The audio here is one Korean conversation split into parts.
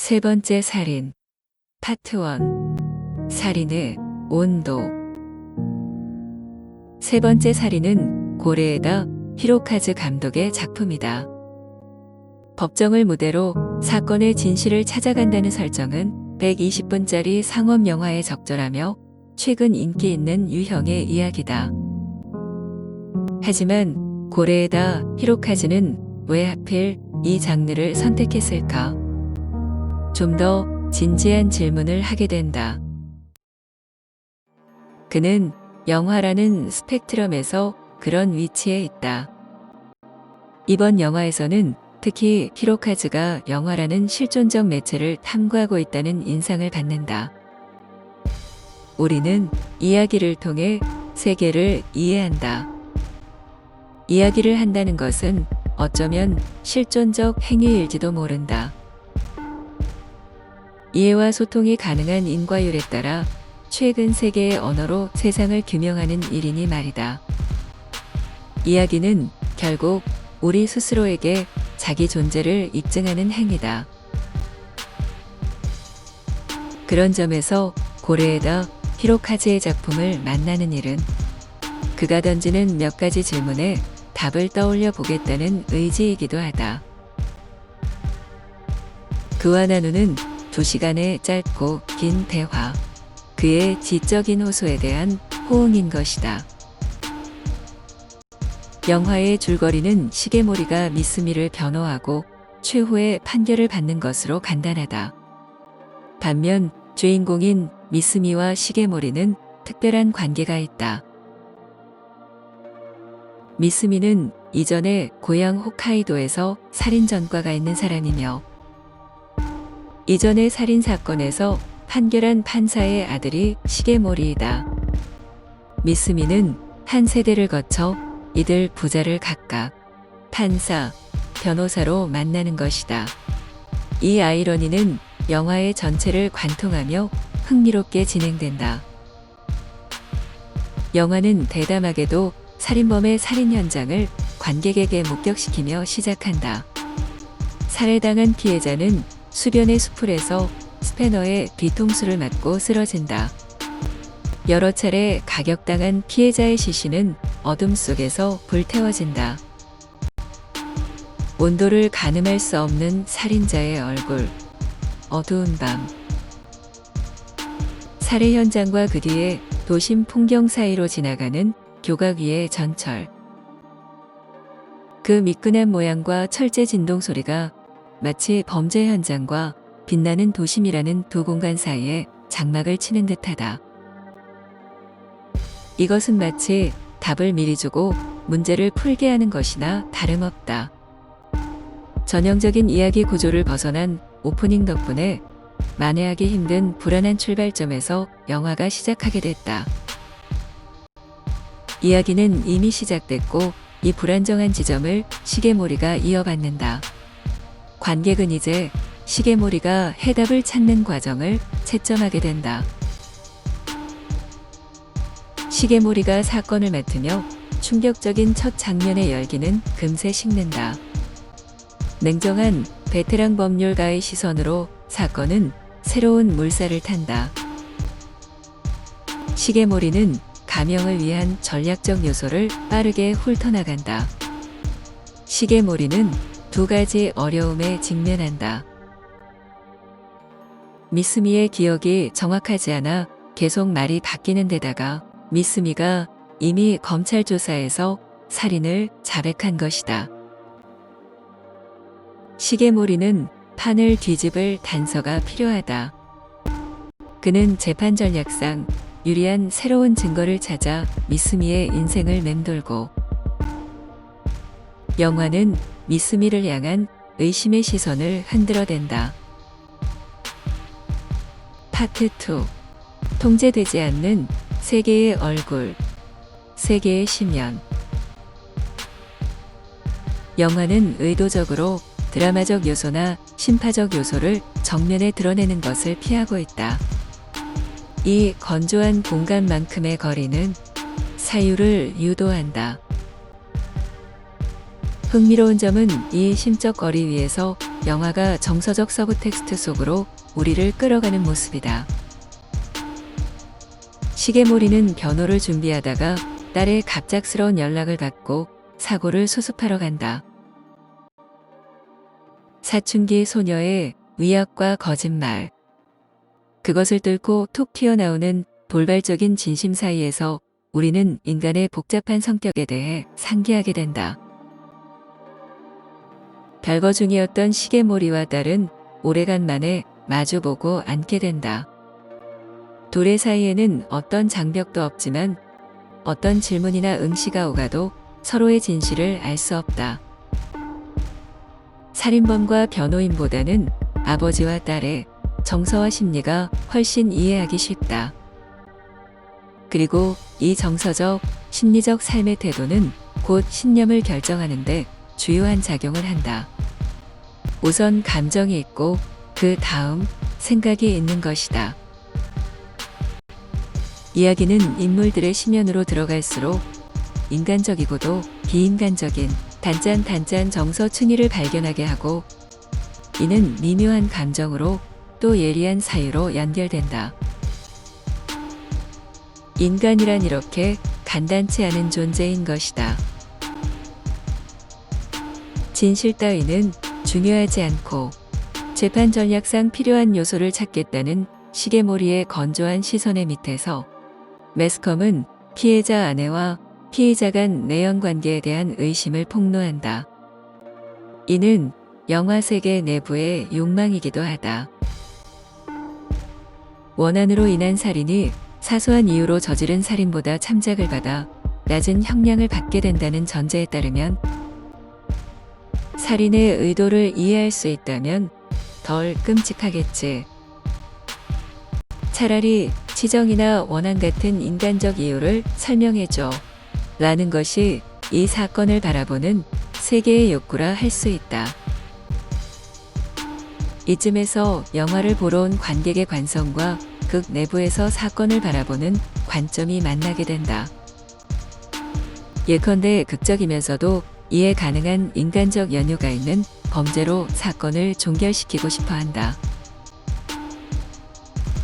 세 번째 살인 파트 1 살인의 온도. 세 번째 살인은 고레에다 히로카즈 감독의 작품이다. 법정을 무대로 사건의 진실을 찾아간다는 설정은 120분짜리 상업 영화에 적절하며 최근 인기 있는 유형의 이야기다. 하지만 고레에다 히로카즈는 왜 하필 이 장르를 선택했을까? 좀 더 진지한 질문을 하게 된다. 그는 영화라는 스펙트럼에서 그런 위치에 있다. 이번 영화에서는 특히 히로카즈가 영화라는 실존적 매체를 탐구하고 있다는 인상을 받는다. 우리는 이야기를 통해 세계를 이해한다. 이야기를 한다는 것은 어쩌면 실존적 행위일지도 모른다. 이해와 소통이 가능한 인과율에 따라 최근 세계의 언어로 세상을 규명하는 일이니 말이다. 이야기는 결국 우리 스스로에게 자기 존재를 입증하는 행위다. 그런 점에서 고레에다 히로카즈의 작품을 만나는 일은 그가 던지는 몇 가지 질문에 답을 떠올려 보겠다는 의지이기도 하다. 그와 나누는 2시간의 짧고 긴 대화, 그의 지적인 호소에 대한 호응인 것이다. 영화의 줄거리는 시게모리가 미스미를 변호하고 최후의 판결을 받는 것으로 간단하다. 반면 주인공인 미스미와 시게모리는 특별한 관계가 있다. 미스미는 이전에 고향 홋카이도에서 살인 전과가 있는 사람이며 이전의 살인 사건에서 판결한 판사의 아들이 시게모리이다. 미스미는 한 세대를 거쳐 이들 부자를 각각 판사, 변호사로 만나는 것이다. 이 아이러니는 영화의 전체를 관통하며 흥미롭게 진행된다. 영화는 대담하게도 살인범의 살인 현장을 관객에게 목격시키며 시작한다. 살해당한 피해자는 수변의 수풀에서 스패너에 뒤통수를 맞고 쓰러진다. 여러 차례 가격당한 피해자의 시신은 어둠 속에서 불태워진다. 온도를 가늠할 수 없는 살인자의 얼굴, 어두운 밤. 살해 현장과 그 뒤에 도심 풍경 사이로 지나가는 교각 위의 전철. 그 미끈한 모양과 철제 진동 소리가 마치 범죄 현장과 빛나는 도심이라는 두 공간 사이에 장막을 치는 듯하다. 이것은 마치 답을 미리 주고 문제를 풀게 하는 것이나 다름없다. 전형적인 이야기 구조를 벗어난 오프닝 덕분에 만회하기 힘든 불안한 출발점에서 영화가 시작하게 됐다. 이야기는 이미 시작됐고 이 불안정한 지점을 시게모리가 이어받는다. 관객은 이제 시게모리가 해답을 찾는 과정을 채점하게 된다. 시게모리가 사건을 맡으며 충격적인 첫 장면의 열기는 금세 식는다. 냉정한 베테랑 법률가의 시선으로 사건은 새로운 물살을 탄다. 시게모리는 감형을 위한 전략적 요소를 빠르게 훑어나간다. 시게모리는 두 가지 어려움에 직면한다. 미스미의 기억이 정확하지 않아 계속 말이 바뀌는 데다가 미스미가 이미 검찰 조사에서 살인을 자백한 것이다. 시게모리는 판을 뒤집을 단서가 필요하다. 그는 재판 전략상 유리한 새로운 증거를 찾아 미스미의 인생을 맴돌고 영화는 미스미를 향한 의심의 시선을 흔들어댄다. 파트 2 통제되지 않는 세계의 얼굴, 세계의 심연. 영화는 의도적으로 드라마적 요소나 심파적 요소를 정면에 드러내는 것을 피하고 있다. 이 건조한 공간만큼의 거리는 사유를 유도한다. 흥미로운 점은 이 심적 거리 위에서 영화가 정서적 서브텍스트 속으로 우리를 끌어가는 모습이다. 시계몰이는 변호를 준비하다가 딸의 갑작스러운 연락을 받고 사고를 수습하러 간다. 사춘기 소녀의 위약과 거짓말. 그것을 뚫고 툭 튀어나오는 돌발적인 진심 사이에서 우리는 인간의 복잡한 성격에 대해 상기하게 된다. 별거 중이었던 시계몰이와 딸은 오래간만에 마주보고 앉게 된다. 둘의 사이에는 어떤 장벽도 없지만 어떤 질문이나 응시가 오가도 서로의 진실을 알 수 없다. 살인범과 변호인보다는 아버지와 딸의 정서와 심리가 훨씬 이해하기 쉽다. 그리고 이 정서적, 심리적 삶의 태도는 곧 신념을 결정하는데 주요한 작용을 한다. 우선 감정이 있고 그 다음 생각이 있는 것이다. 이야기는 인물들의 심연으로 들어갈수록 인간적이고도 비인간적인 단짠 정서 층위를 발견하게 하고 이는 미묘한 감정으로 또 예리한 사유로 연결된다. 인간이란 이렇게 간단치 않은 존재인 것이다. 진실 따위는 중요하지 않고 재판 전략상 필요한 요소를 찾겠다는 시계몰이의 건조한 시선의 밑에서 매스컴은 피해자 아내와 피의자 간 내연 관계에 대한 의심을 폭로한다. 이는 영화 세계 내부의 욕망이기도 하다. 원한으로 인한 살인이 사소한 이유로 저지른 살인보다 참작을 받아 낮은 형량을 받게 된다는 전제에 따르면 살인의 의도를 이해할 수 있다면 덜 끔찍하겠지. 차라리 치정이나 원한 같은 인간적 이유를 설명해줘 라는 것이 이 사건을 바라보는 세계의 욕구라 할 수 있다. 이쯤에서 영화를 보러 온 관객의 관성과 극 내부에서 사건을 바라보는 관점이 만나게 된다. 예컨대 극적이면서도 이해 가능한 인간적 연유가 있는 범죄로 사건을 종결시키고 싶어 한다.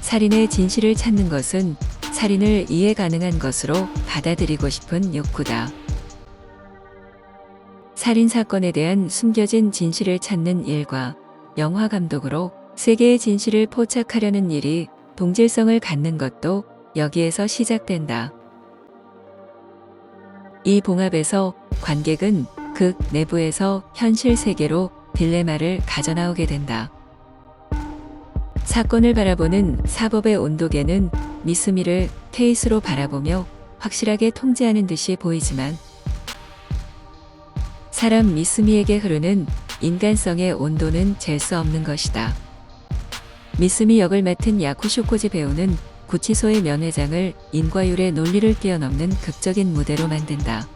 살인의 진실을 찾는 것은 살인을 이해 가능한 것으로 받아들이고 싶은 욕구다. 살인 사건에 대한 숨겨진 진실을 찾는 일과 영화 감독으로 세계의 진실을 포착하려는 일이 동질성을 갖는 것도 여기에서 시작된다. 이 봉합에서 관객은 극 내부에서 현실 세계로 딜레마를 가져나오게 된다. 사건을 바라보는 사법의 온도계는 미스미를 케이스로 바라보며 확실하게 통제하는 듯이 보이지만 사람 미스미에게 흐르는 인간성의 온도는 잴 수 없는 것이다. 미스미 역을 맡은 야쿠쇼코지 배우는 구치소의 면회장을 인과율의 논리를 뛰어넘는 극적인 무대로 만든다.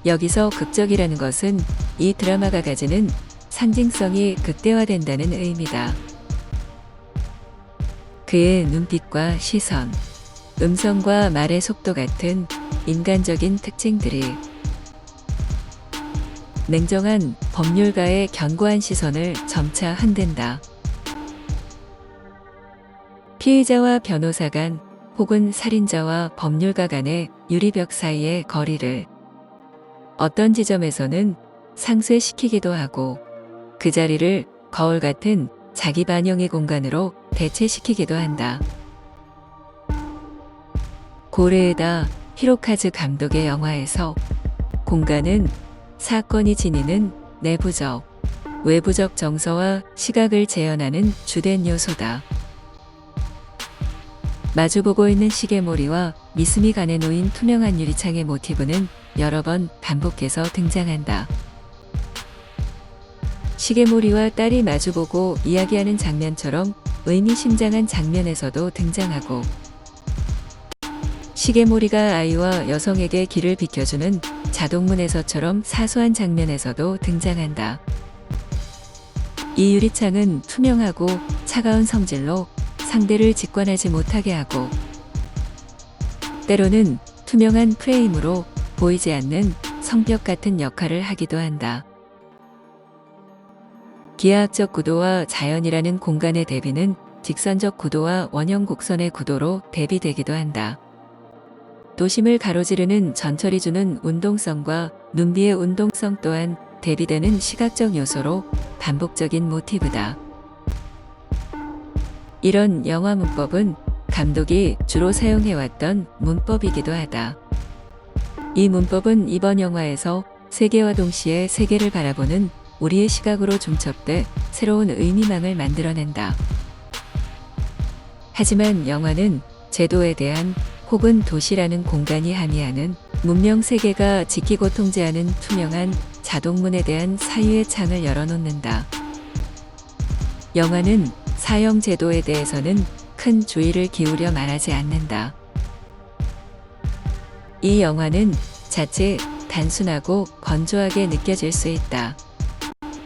여기서 극적이라는 것은 이 드라마가 가지는 상징성이 극대화된다는 의미다. 그의 눈빛과 시선, 음성과 말의 속도 같은 인간적인 특징들이 냉정한 법률가의 견고한 시선을 점차 흔든다. 피의자와 변호사 간 혹은 살인자와 법률가 간의 유리벽 사이의 거리를 어떤 지점에서는 상쇄시키기도 하고 그 자리를 거울 같은 자기 반영의 공간으로 대체시키기도 한다. 고레에다 히로카즈 감독의 영화에서 공간은 사건이 지니는 내부적, 외부적 정서와 시각을 재현하는 주된 요소다. 마주보고 있는 시계몰이와 미스미 간에 놓인 투명한 유리창의 모티브는 여러 번 반복해서 등장한다. 시계몰이와 딸이 마주보고 이야기하는 장면처럼 의미심장한 장면에서도 등장하고 시계몰이가 아이와 여성에게 길을 비켜주는 자동문에서처럼 사소한 장면에서도 등장한다. 이 유리창은 투명하고 차가운 성질로 상대를 직관하지 못하게 하고 때로는 투명한 프레임으로 보이지 않는 성벽 같은 역할을 하기도 한다. 기하학적 구도와 자연이라는 공간의 대비는 직선적 구도와 원형 곡선의 구도로 대비되기도 한다. 도심을 가로지르는 전철이 주는 운동성과 눈비의 운동성 또한 대비되는 시각적 요소로 반복적인 모티브다. 이런 영화 문법은 감독이 주로 사용해왔던 문법이기도 하다. 이 문법은 이번 영화에서 세계와 동시에 세계를 바라보는 우리의 시각으로 중첩돼 새로운 의미망을 만들어낸다. 하지만 영화는 제도에 대한 혹은 도시라는 공간이 함의하는 문명 세계가 지키고 통제하는 투명한 자동문에 대한 사유의 창을 열어놓는다. 영화는 사형 제도에 대해서는 큰 주의를 기울여 말하지 않는다. 이 영화는 자칫 단순하고 건조하게 느껴질 수 있다.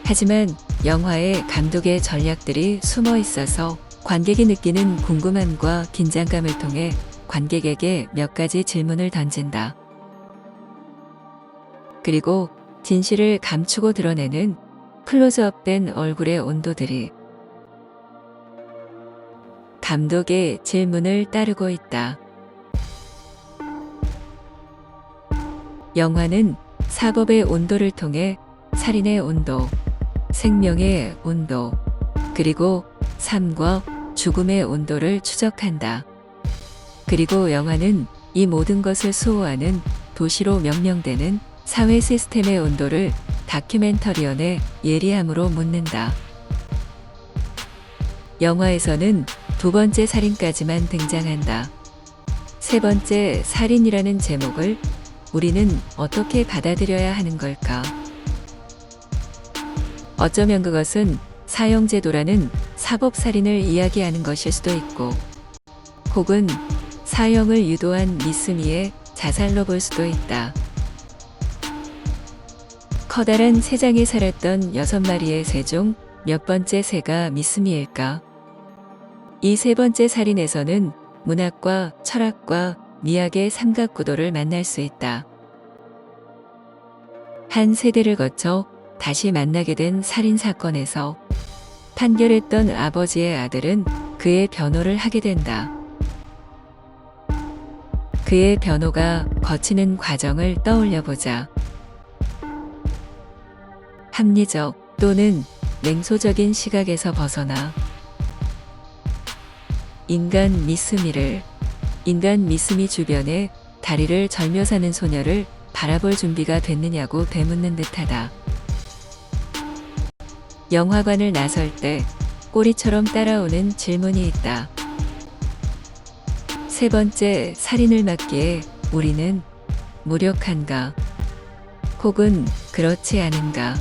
하지만 영화에 감독의 전략들이 숨어 있어서 관객이 느끼는 궁금함과 긴장감을 통해 관객에게 몇 가지 질문을 던진다. 그리고 진실을 감추고 드러내는 클로즈업된 얼굴의 온도들이 감독의 질문을 따르고 있다. 영화는 사법의 온도를 통해 살인의 온도, 생명의 온도, 그리고 삶과 죽음의 온도를 추적한다. 그리고 영화는 이 모든 것을 수호하는 도시로 명명되는 사회 시스템의 온도를 다큐멘터리언의 예리함으로 묻는다. 영화에서는 두 번째 살인까지만 등장한다. 세 번째 살인이라는 제목을 우리는 어떻게 받아들여야 하는 걸까? 어쩌면 그것은 사형제도라는 사법살인을 이야기하는 것일 수도 있고, 혹은 사형을 유도한 미스미의 자살로 볼 수도 있다. 커다란 세 장에 살았던 6마리의 새 중 몇 번째 새가 미스미일까? 이 세 번째 살인에서는 문학과 철학과 미학의 삼각구도를 만날 수 있다. 한 세대를 거쳐 다시 만나게 된 살인사건에서 판결했던 아버지의 아들은 그의 변호를 하게 된다. 그의 변호가 거치는 과정을 떠올려보자. 합리적 또는 냉소적인 시각에서 벗어나 인간 미스미 주변에 다리를 절며 사는 소녀를 바라볼 준비가 됐느냐고 되묻는 듯하다. 영화관을 나설 때 꼬리처럼 따라오는 질문이 있다. 세 번째 살인을 막기에 우리는 무력한가? 혹은 그렇지 않은가?